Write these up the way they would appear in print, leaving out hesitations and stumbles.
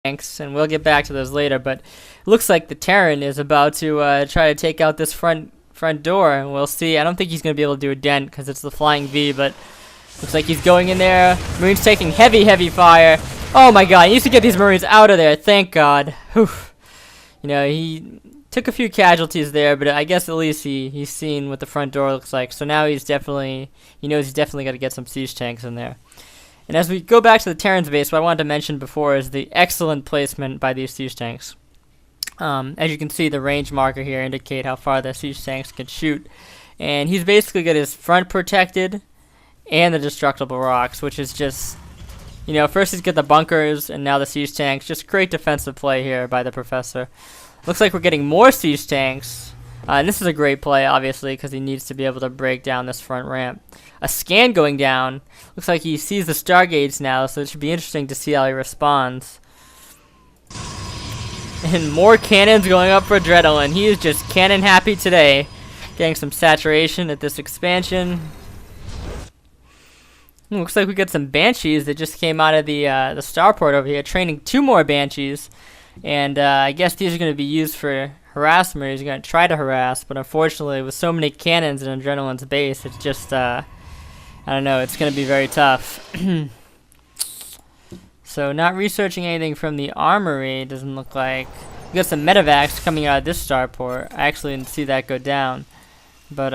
tanks, and we'll get back to those later, but it looks like the Terran is about to try to take out this front door, and we'll see. I don't think he's going to be able to do a dent because it's the flying V, but looks like he's going in there. Marines taking heavy fire. Oh my god, he needs to get these Marines out of there, thank god. Whew. You know, he took a few casualties there, but I guess at least he's seen what the front door looks like, so now he knows he's definitely got to get some siege tanks in there. And as we go back to the Terran's base, what I wanted to mention before is the excellent placement by these siege tanks. As you can see, the range marker here indicate how far the siege tanks can shoot. And he's basically got his front protected and the destructible rocks, which is just, you know, first he's got the bunkers and now the siege tanks. Just great defensive play here by the Professor. Looks like we're getting more siege tanks. And this is a great play, obviously, because he needs to be able to break down this front ramp. A scan going down. Looks like he sees the Stargates now, so it should be interesting to see how he responds. And more cannons going up for Adrenaline. He is just cannon happy today. Getting some saturation at this expansion. Looks like we got some Banshees that just came out of the starport over here, training 2 more Banshees. And I guess these are going to be used for harassment. He's going to try to harass, but unfortunately with so many cannons in Adrenaline's base, it's just, I don't know, it's going to be very tough. So not researching anything from the armory, doesn't look like. We got some medevacs coming out of this starport. I actually didn't see that go down. But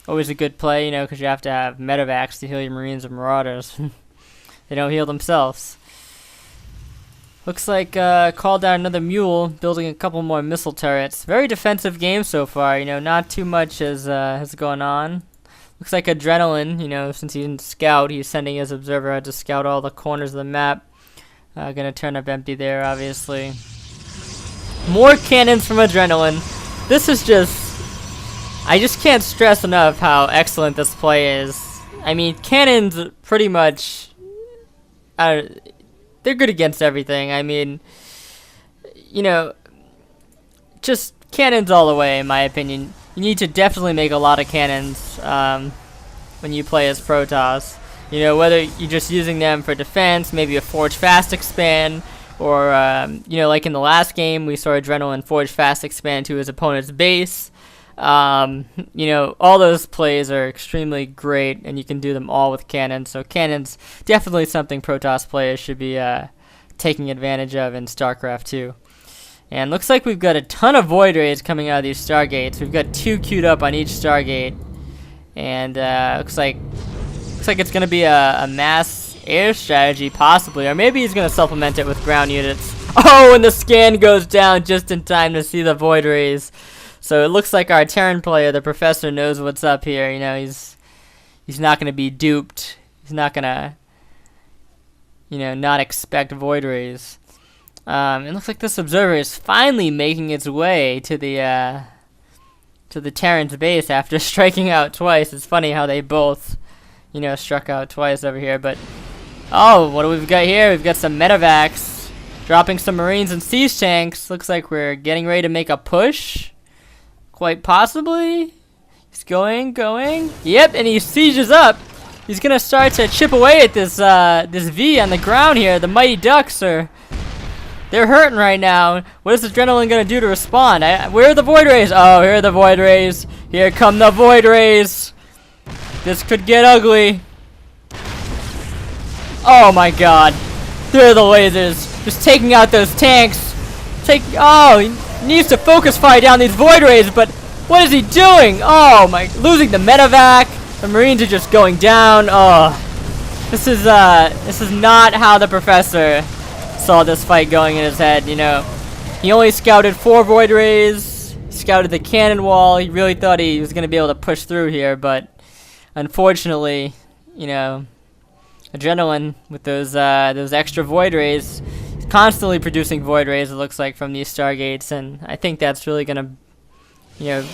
always a good play, you know, because you have to have medevacs to heal your Marines and Marauders. They don't heal themselves. Looks like called out another mule, building a couple more missile turrets. Very defensive game so far, you know, not too much has gone on. Looks like Adrenaline, you know, since he didn't scout, he's sending his observer out to scout all the corners of the map. Gonna turn up empty there, obviously. More cannons from Adrenaline. This is just, I just can't stress enough how excellent this play is. I mean, cannons pretty much, they're good against everything. I mean, you know, just cannons all the way, in my opinion. You need to definitely make a lot of cannons when you play as Protoss. You know, whether you're just using them for defense, maybe a Forge Fast expand, or, you know, like in the last game, we saw Adrenaline Forge Fast expand to his opponent's base. You know, all those plays are extremely great, and you can do them all with cannons. So cannons, definitely something Protoss players should be taking advantage of in StarCraft 2. And looks like we've got a ton of Void Rays coming out of these Stargates. We've got 2 queued up on each Stargate. And looks like it's going to be a mass air strategy, possibly. Or maybe he's going to supplement it with ground units. Oh, and the scan goes down just in time to see the Void Rays. So it looks like our Terran player, the Professor, knows what's up here. You know, he's not going to be duped. He's not going to, you know, not expect Void Rays. It looks like this observer is finally making its way to the Terran's base after striking out twice. It's funny how they both, you know, struck out twice over here. But oh, what do we've got here? We've got some medevacs dropping some Marines and siege tanks. Looks like we're getting ready to make a push. Quite possibly. He's going. Yep, and he sieges up. He's gonna start to chip away at this this V on the ground here. The Mighty Ducks they're hurting right now. What is Adrenaline gonna do to respond? Where are the Void Rays? Oh, here are the Void Rays. Here come the Void Rays. This could get ugly. Oh my god. There are the lasers. Just taking out those tanks. Oh, he needs to focus fire down these Void Rays, but what is he doing? Oh my, losing the medevac. The Marines are just going down. Oh, this is not how the Professor saw this fight going in his head. You know, he only scouted 4 Void Rays, scouted the cannon wall. He really thought he was going to be able to push through here, but unfortunately, you know, Adrenaline with those extra Void Rays, he's constantly producing Void Rays, it looks like, from these Stargates, and I think that's really going to, you know,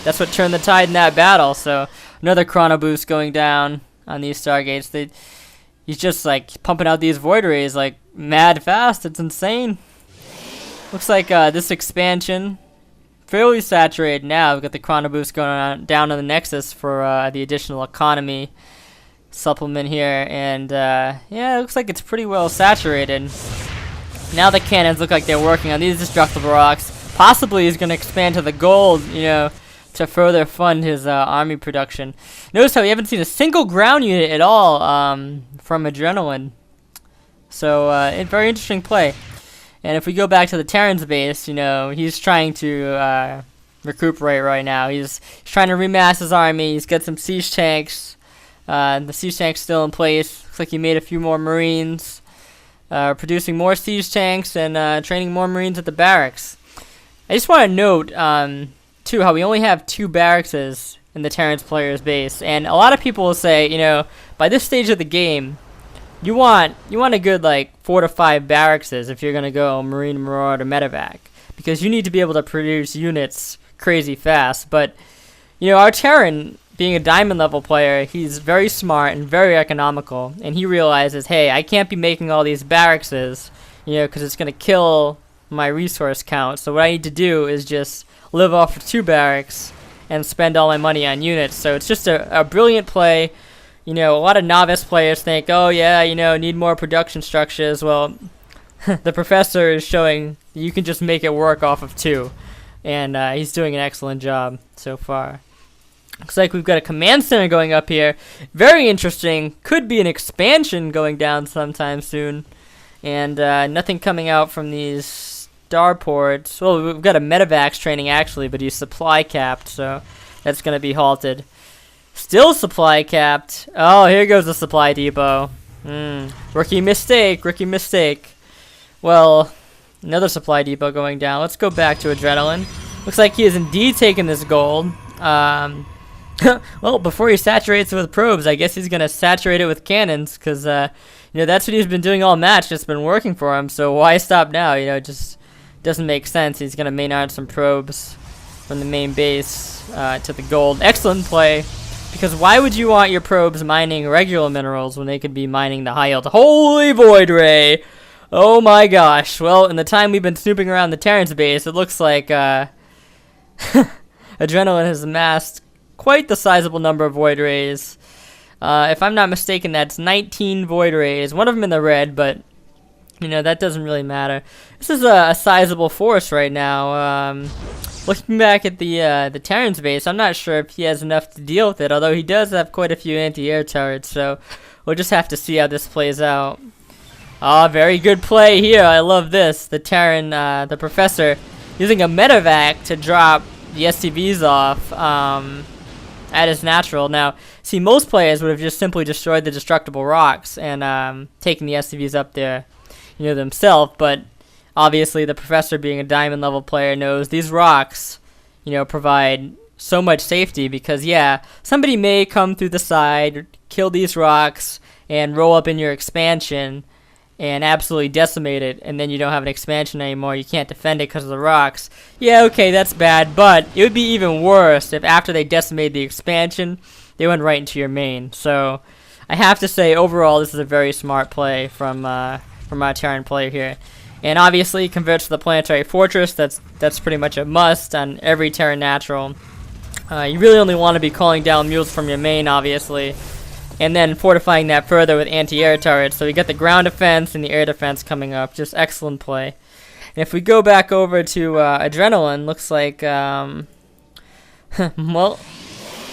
that's what turned the tide in that battle. So another chrono boost going down on these Stargates. He's just like pumping out these Void Rays like mad fast. It's insane. Looks like this expansion fairly saturated now. We've got the chrono boost going on down on the Nexus for the additional economy supplement here, and yeah, it looks like it's pretty well saturated. Now the cannons look like they're working on these destructible rocks. Possibly he's going to expand to the gold, you know, to further fund his army production. Notice how we haven't seen a single ground unit at all from Adrenaline. So, very interesting play. And if we go back to the Terran's base, you know, he's trying to recuperate right now. He's trying to remass his army. He's got some siege tanks. The siege tank's still in place. Looks like he made a few more Marines. Producing more siege tanks and training more Marines at the barracks. I just want to note, too, how we only have 2 barracks in the Terran's player's base. And a lot of people will say, you know, by this stage of the game, you want a good, like, 4 to 5 barracks if you're going to go Marine, Marauder, Medevac. Because you need to be able to produce units crazy fast. But, you know, our Terran, being a diamond level player, he's very smart and very economical. And he realizes, hey, I can't be making all these barracks, you know, because it's going to kill my resource count. So what I need to do is just live off of 2 barracks and spend all my money on units. So it's just a brilliant play. You know, a lot of novice players think, oh yeah, you know, need more production structures. Well, the professor is showing you can just make it work off of 2. And he's doing an excellent job so far. Looks like we've got a command center going up here. Very interesting. Could be an expansion going down sometime soon. And nothing coming out from these starports. Well, we've got a medevacs training actually, but he's supply capped, so that's going to be halted. Still supply capped. Oh, here goes the supply depot. Rookie mistake, rookie mistake. Well, another supply depot going down. Let's go back to Adrenaline. Looks like he is indeed taking this gold. Well, before he saturates it with probes, I guess he's going to saturate it with cannons, because, you know, that's what he's been doing all match. It's been working for him, so why stop now? You know, it just doesn't make sense. He's going to main out some probes from the main base to the gold. Excellent play. Because why would you want your probes mining regular minerals when they could be mining the high yield? Holy Void Ray! Oh my gosh. Well, in the time we've been snooping around the Terran's base, it looks like Adrenaline has amassed quite the sizable number of Void Rays. If I'm not mistaken, that's 19 Void Rays. One of them in the red, but, you know, that doesn't really matter. This is a sizable force right now. Looking back at the Terran's base, I'm not sure if he has enough to deal with it, although he does have quite a few anti-air turrets, so we'll just have to see how this plays out. Ah, very good play here. I love this. The Terran, the professor, using a medevac to drop the SCVs off at his natural. Now, see, most players would have just simply destroyed the destructible rocks and taken the SCVs up there, you know, themselves, but obviously, the professor, being a diamond level player, knows these rocks, you know, provide so much safety because, yeah, somebody may come through the side, kill these rocks, and roll up in your expansion and absolutely decimate it, and then you don't have an expansion anymore. You can't defend it because of the rocks. Yeah, okay, that's bad, but it would be even worse if after they decimated the expansion, they went right into your main. So, I have to say, overall, this is a very smart play from our Terran player here. And obviously, converts to the planetary fortress. That's pretty much a must on every Terran natural. You really only want to be calling down mules from your main, obviously, and then fortifying that further with anti-air turrets. So we get the ground defense and the air defense coming up. Just excellent play. And if we go back over to Adrenaline, looks like well,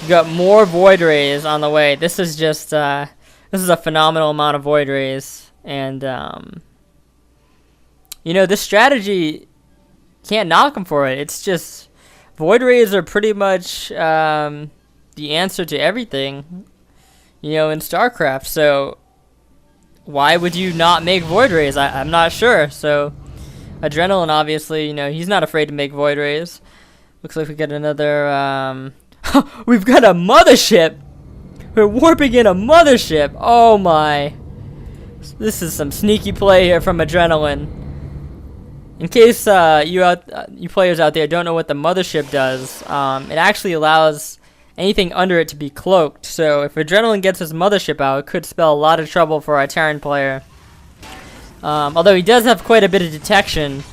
we got more Void Rays on the way. This is just this is a phenomenal amount of Void Rays, and you know, this strategy, can't knock him for it. It's just, Void Rays are pretty much the answer to everything, you know, in StarCraft. So, why would you not make Void Rays? I'm not sure. So, Adrenaline, obviously, you know, he's not afraid to make Void Rays. Looks like we get another, we've got a mothership! We're warping in a mothership! Oh my. This is some sneaky play here from Adrenaline. In case you players out there don't know what the mothership does, it actually allows anything under it to be cloaked. So if Adrenaline gets his mothership out, it could spell a lot of trouble for our Terran player. Although he does have quite a bit of detection,